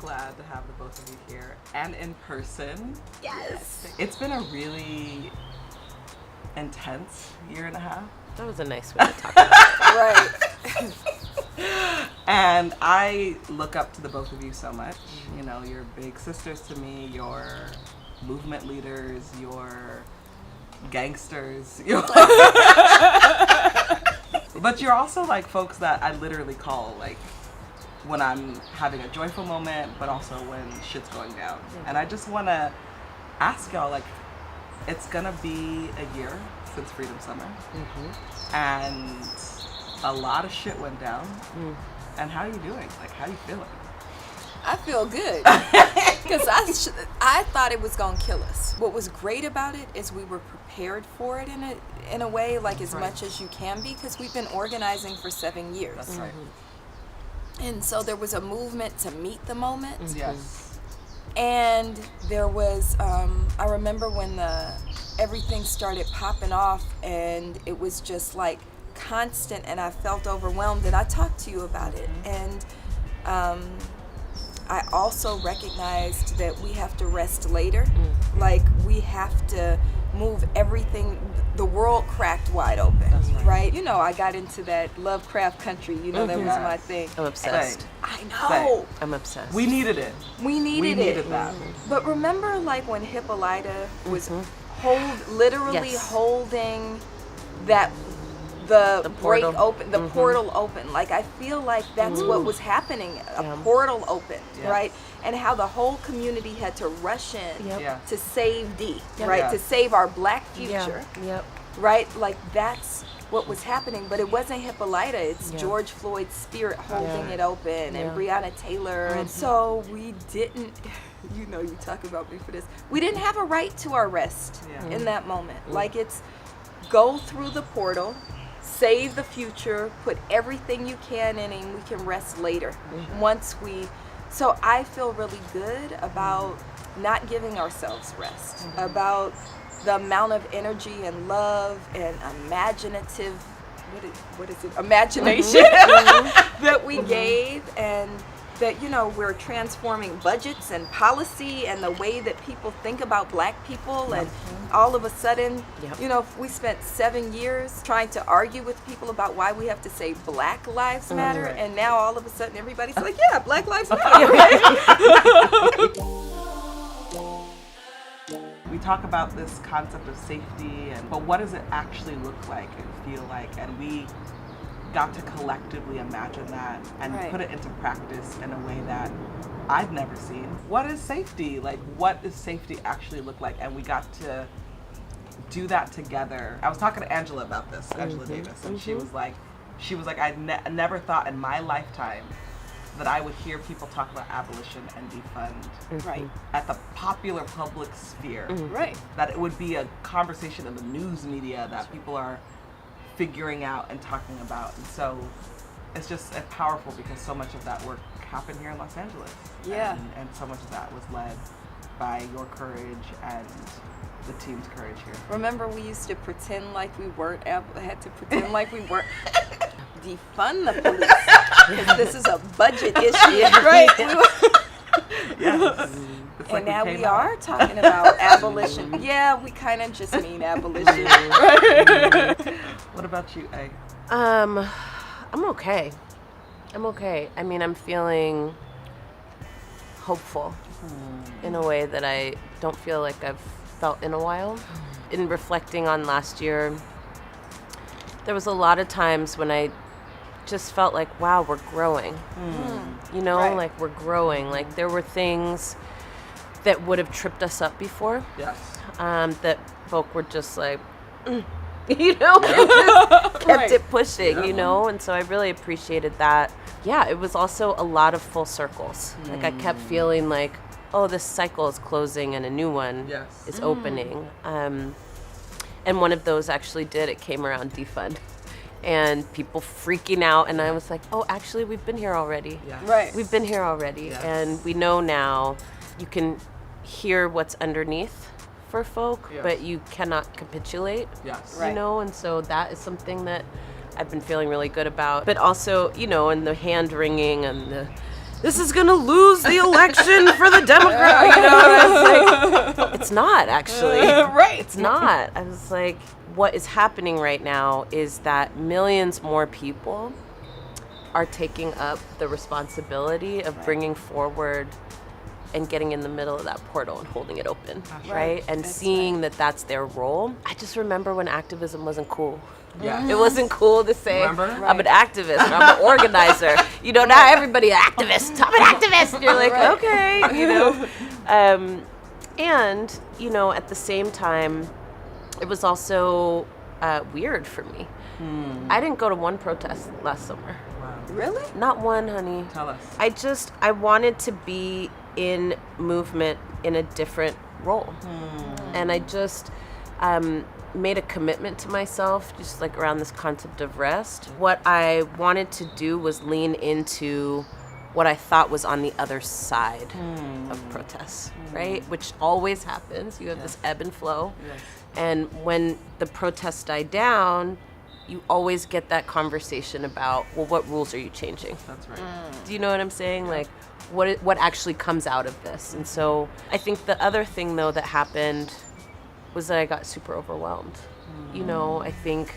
glad to have the both of you here and in person. Yes. It's been a really intense year and a half. That was a nice way to talk about it. Right. And I look up to the both of you so much. You know, you're big sisters to me, you're movement leaders, you're gangsters. But you're also like folks that I literally call like when I'm having a joyful moment, but also when shit's going down. Mm-hmm. And I just want to ask y'all, like, it's gonna be a year since Freedom Summer, and a lot of shit went down. And how are you doing? Like, how are you feeling? I feel good because I thought it was gonna kill us. What was great about it is we were prepared for it in a way, like as much as you can be, because we've been organizing for 7 years. That's right. And so there was a movement to meet the moment. Yes. And there was, I remember when everything started popping off, and it was just like constant, and I felt overwhelmed, and I talked to you about it. And I also recognized that we have to rest later. Like, we have to move everything. The world cracked wide open. That's right. You know, I got into that Lovecraft Country. You know, that was my thing. I'm obsessed. I know. I'm obsessed. We needed it. We needed that. But remember, like, when Hippolyta was literally holding that the break portal open, the portal open. Like, I feel like that's what was happening. A portal opened, right? And how the whole community had to rush in to save D, right? To save our black future, right? Like, that's what was happening. But it wasn't Hippolyta. It's George Floyd's spirit holding it open, and Breonna Taylor. And so we didn't, you know, you talk about me for this. We didn't have a right to our rest in that moment. Like, it's go through the portal, save the future, put everything you can in, and we can rest later. So I feel really good about not giving ourselves rest, about the amount of energy and love and imagination that we gave, and that, you know, we're transforming budgets and policy and the way that people think about black people. And all of a sudden, you know, we spent 7 years trying to argue with people about why we have to say Black Lives Matter, and now all of a sudden everybody's like, yeah, Black Lives Matter, right? We talk about this concept of safety, but what does it actually look like and feel like? And we got to collectively imagine that and put it into practice in a way that I've never seen. What is safety? Like, what does safety actually look like? And we got to do that together. I was talking to Angela about this, Angela Davis, and she was like, I never thought in my lifetime that I would hear people talk about abolition and defund at the popular public sphere. That it would be a conversation in the news media that people are figuring out and talking about. And so it's just powerful because so much of that work happened here in Los Angeles. And so much of that was led by your courage and the team's courage here. Remember, we used to pretend like we weren't defund the police, because this is a budget issue, right? And now we are talking about abolition. Yeah, we kind of just mean abolition. What about you, A? I'm okay. I mean, I'm feeling hopeful in a way that I don't feel like I've felt in a while. In reflecting on last year, there was a lot of times when I just felt like, wow, we're growing. You know, like, we're growing. Like, there were things that would have tripped us up before. That folk were just like, you know, just kept it pushing, you know? And so I really appreciated that. Yeah, it was also a lot of full circles. Like, I kept feeling like, oh, this cycle is closing and a new one is opening. And one of those actually it came around defund. And people freaking out, and I was like, oh, actually, we've been here already. We've been here already. And we know now you can hear what's underneath for folk, but you cannot capitulate, you know? And so that is something that I've been feeling really good about. But also, you know, and the hand wringing and the this is gonna lose the election for the Democrats. You know, I was like, it's not actually. Right. It's not. I was like, what is happening right now is that millions more people are taking up the responsibility of bringing forward and getting in the middle of that portal and holding it open, right? And seeing that that's their role. I just remember when activism wasn't cool. Yeah. It wasn't cool to say, Remember? I'm an activist, or I'm an organizer. You know, now everybody an activist. I'm an activist. And you're like, okay, you know. And, you know, at the same time, it was also weird for me. I didn't go to one protest last summer. Wow. Really? Not one, honey. Tell us. I wanted to be in movement in a different role. And I just made a commitment to myself, just like around this concept of rest. What I wanted to do was lean into what I thought was on the other side of protests, right? Which always happens. You have this ebb and flow. Yes. And when the protests die down, you always get that conversation about, well, what rules are you changing? That's right. Do you know what I'm saying? Like, what actually comes out of this? And so I think the other thing, though, that happened was that I got super overwhelmed. You know, I think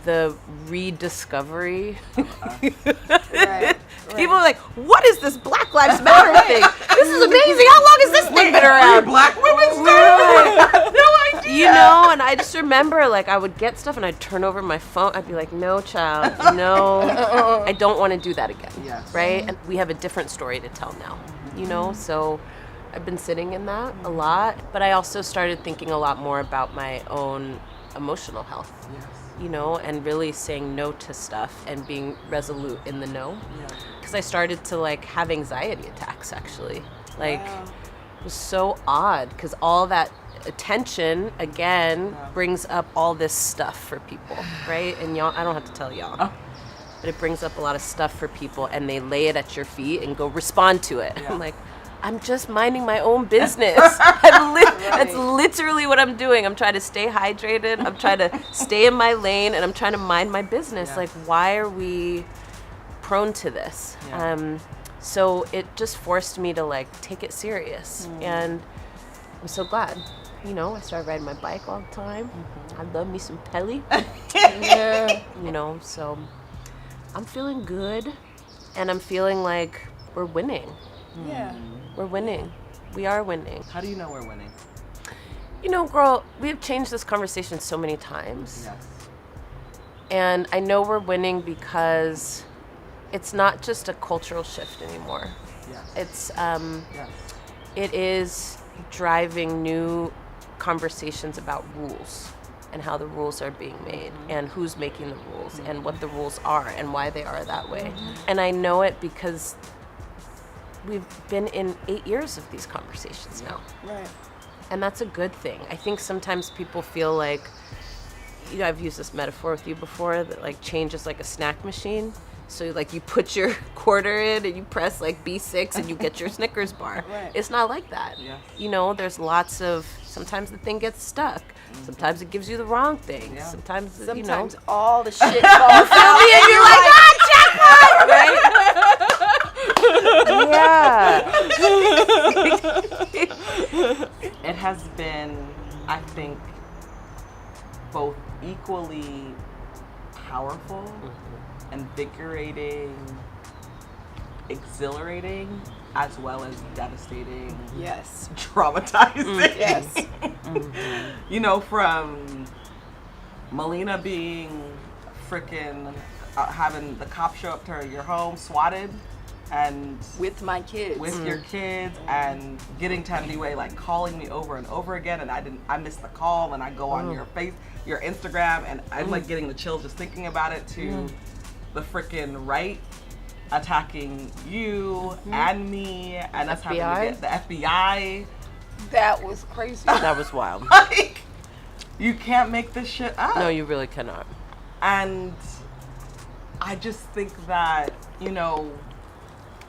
the rediscovery. People are like, what is this Black Lives Matter thing? This is amazing. How long has this thing been around? Black women's no idea. You know, and I just remember, like, I would get stuff and I'd turn over my phone. I'd be like, no, child, no, I don't want to do that again. Yes. Right? And we have a different story to tell now, you know? So I've been sitting in that a lot. But I also started thinking a lot more about my own emotional health. Yes. You know, and really saying no to stuff and being resolute in the no. Yeah. Because I started to, like, have anxiety attacks, actually. Like, it was so odd because all that attention, again, brings up all this stuff for people, right? And y'all, I don't have to tell y'all, but it brings up a lot of stuff for people and they lay it at your feet and go respond to it. Yeah. I'm like, I'm just minding my own business. That's literally what I'm doing. I'm trying to stay hydrated. I'm trying to stay in my lane, and I'm trying to mind my business. Yeah. Like, why are we prone to this? Yeah. So it just forced me to, like, take it serious. And I'm so glad. You know, I started riding my bike all the time. I love me some Pelly. You know, so I'm feeling good, and I'm feeling like we're winning. Yeah. We're winning. We are winning. How do you know we're winning? You know, girl, we have changed this conversation so many times. Yes. And I know we're winning because it's not just a cultural shift anymore. Yes. It's it is driving new conversations about rules and how the rules are being made and who's making the rules and what the rules are and why they are that way. And I know it because we've been in 8 years of these conversations now. Right. And that's a good thing. I think sometimes people feel like, you know, I've used this metaphor with you before, that like change is like a snack machine. So like you put your quarter in and you press like B6 and you get your Snickers bar. Right. It's not like that. Yes. You know, there's lots of, sometimes the thing gets stuck. Sometimes it gives you the wrong thing. Yeah. Sometimes, you know. Sometimes all the shit falls out. And you're like, jackpot! Right? Yeah. It has been, I think, both equally powerful, invigorating, exhilarating, as well as devastating. Yes. Traumatizing. Yes. You know, from Melina being freaking having the cops show up to your home, swatted, and with my kids, with your kids, and getting Tandiwe like calling me over and over again, and I missed the call, and I go on your Instagram, and I'm like getting the chills just thinking about it, to the freaking right attacking you and me, and us having to get the FBI. That was crazy. That was wild. Like, you can't make this shit up. No, you really cannot. And I just think that, you know,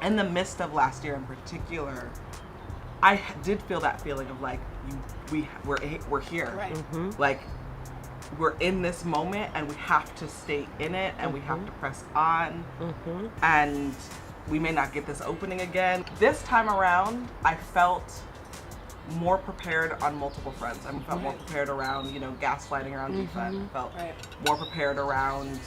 in the midst of last year in particular, I did feel that feeling of like, we're here. Right. Like, we're in this moment and we have to stay in it, and we have to press on. And we may not get this opening again. This time around, I felt more prepared on multiple fronts. I felt more prepared around, gaslighting around defund. I felt more prepared around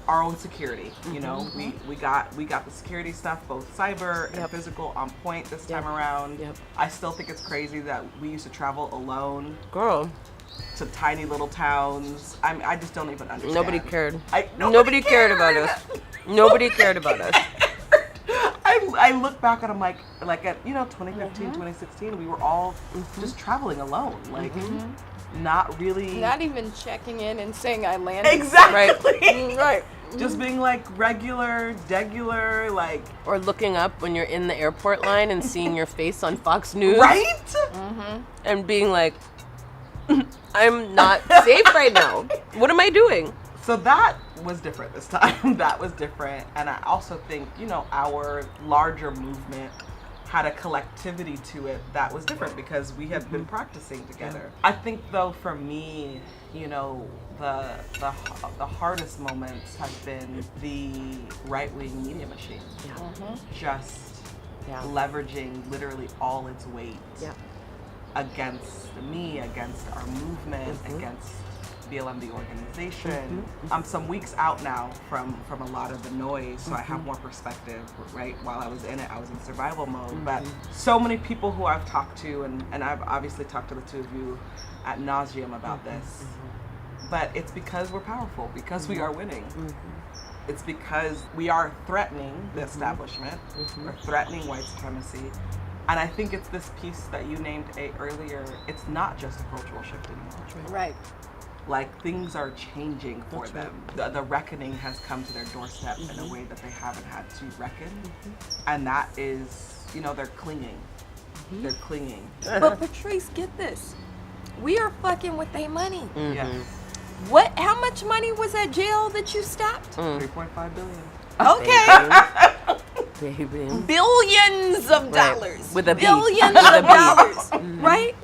our own security. We got the security stuff, both cyber and physical, on point this time around. I still think it's crazy that we used to travel alone, girl, to tiny little towns. I just don't even understand. Nobody cared. Nobody cared about us. Nobody cared about us. I look back and I'm like at 2015, 2016, we were all just traveling alone, not really, not even checking in and saying I landed. Exactly. Right. Just being regular, or looking up when you're in the airport line and seeing your face on Fox News, right? And being like, I'm not safe right now. What am I doing? So that was different this time. That was different. And I also think, our larger movement had a collectivity to it that was different because we have been practicing together. I think though for me, the hardest moments have been the right-wing media machine. Just leveraging literally all its weight against me, against our movement, against BLM, the organization. I'm some weeks out now from a lot of the noise, so I have more perspective, right? While I was in it, I was in survival mode. But so many people who I've talked to, and I've obviously talked to the two of you ad nauseum about this, but it's because we're powerful, because we are winning. It's because we are threatening the establishment, we're threatening white supremacy. And I think it's this piece that you named earlier, it's not just a cultural shift anymore. Right. Things are changing for them. The reckoning has come to their doorstep in a way that they haven't had to reckon. And that is, they're clinging. They're clinging. But Patrisse, get this. We are fucking with their money. Yes. How much money was that jail that you stopped? $3.5 billion. Okay. Baby. Billions of dollars. With a B. Billions of dollars. Right?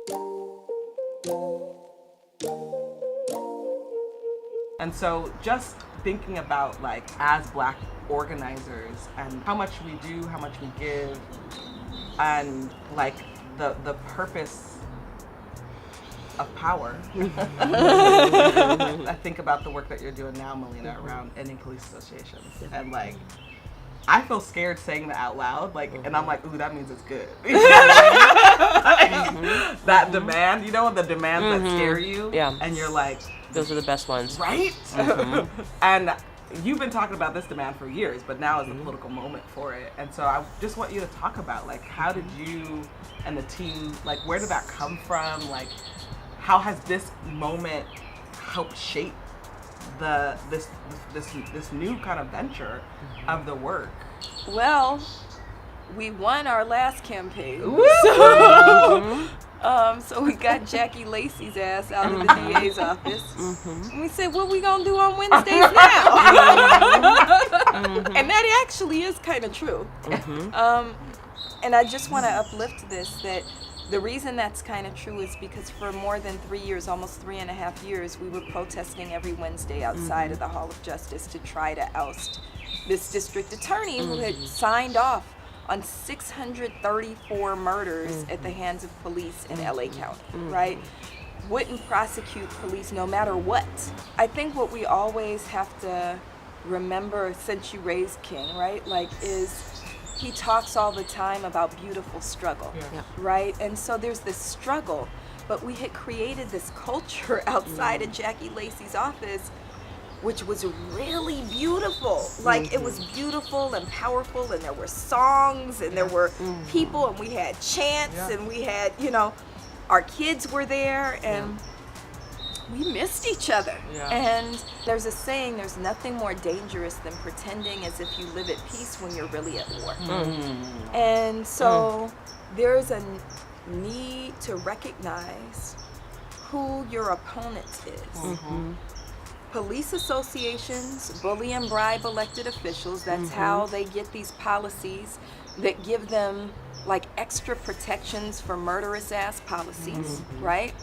And so just thinking about as Black organizers and how much we do, how much we give, and the purpose of power. I think about the work that you're doing now, Melina, around ending police associations. And I feel scared saying that out loud, and I'm like, ooh, that means it's good. That demand, the demands that scare you. Yeah. And you're like, those are the best ones. Right? And you've been talking about this demand for years, but now is the political moment for it. And so I just want you to talk about, how did you and the team, where did that come from? How has this moment helped shape this new kind of venture of the work? Well, we won our last campaign. So we got Jackie Lacey's ass out of the DA's office. And we said, what we gonna do on Wednesdays now? And that actually is kind of true. And I just want to uplift this, that the reason that's kind of true is because for more than 3 years, almost 3.5 years, we were protesting every Wednesday outside of the Hall of Justice to try to oust this district attorney who had signed off on 634 murders at the hands of police in LA County, right? Wouldn't prosecute police no matter what. I think what we always have to remember, since you raised King, right, is he talks all the time about beautiful struggle, right? And so there's this struggle, but we had created this culture outside of Jackie Lacey's office, which was really beautiful. It was beautiful and powerful, and there were songs, and there were people, and we had chants, and we had, our kids were there, and we missed each other. And there's a saying, there's nothing more dangerous than pretending as if you live at peace when you're really at war. And so there's a need to recognize who your opponent is. Police associations bully and bribe elected officials. That's how they get these policies that give them extra protections for murderous ass policies, right?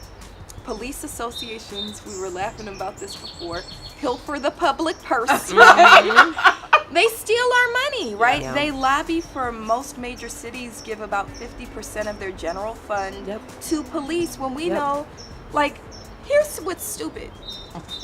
Police associations, we were laughing about this before, pilfer the public purse. They steal our money, right? Yeah. They lobby for most major cities, give about 50% of their general fund to police when we know, like, here's what's stupid.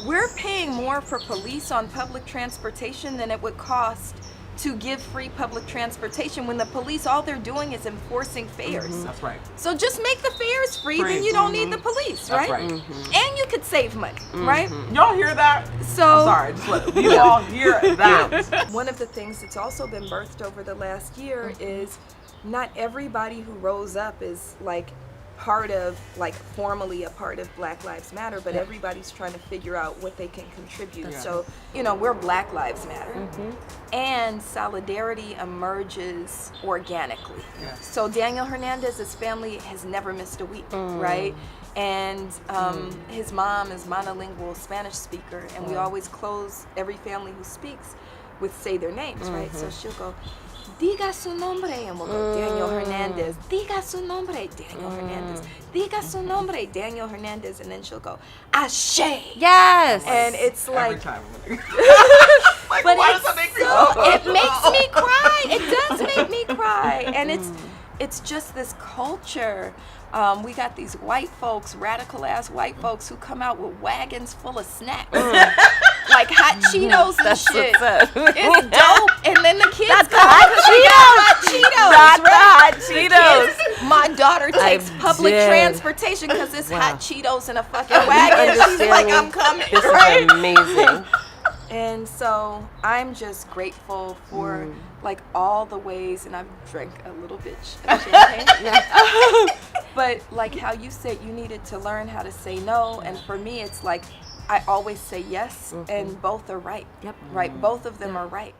We're paying more for police on public transportation than it would cost to give free public transportation when the police, all they're doing is enforcing fares. That's right. So just make the fares free. Then you don't need the police, right? That's right. And you could save money, right? Y'all hear that? So I'm sorry, just let you all hear that. one of the things that's also been birthed over the last year is not everybody who rose up is like part of, like, formally a part of Black Lives Matter, but everybody's trying to figure out what they can contribute. So, you know, we're Black Lives Matter. And solidarity emerges organically. So Daniel Hernandez's family has never missed a week, right? And his mom is monolingual Spanish speaker, and we always close every family who speaks with say their names, right? So she'll go, diga su nombre, and we'll go, Daniel Hernandez. Diga su nombre, Daniel Hernandez. Diga su nombre, Daniel Hernandez. And then she'll go, Ashe. Yes. And it's like, Every time. but why does that make me so? it makes me cry. It does make me cry. And it's just this culture. We got these white folks, radical ass white folks, who come out with wagons full of snacks. Like hot Cheetos and shit. It's dope. And then the kids come out because they got hot Cheetos. Not the hot The Cheetos. kids, my daughter takes public transportation because it's hot Cheetos in a fucking wagon. She's like, I'm coming. This right? is amazing. And so I'm just grateful for like all the ways, and I've drank a little bit of champagne. But like how you said you needed to learn how to say no, and for me it's like I always say yes, and both are right. Right, both of them are right.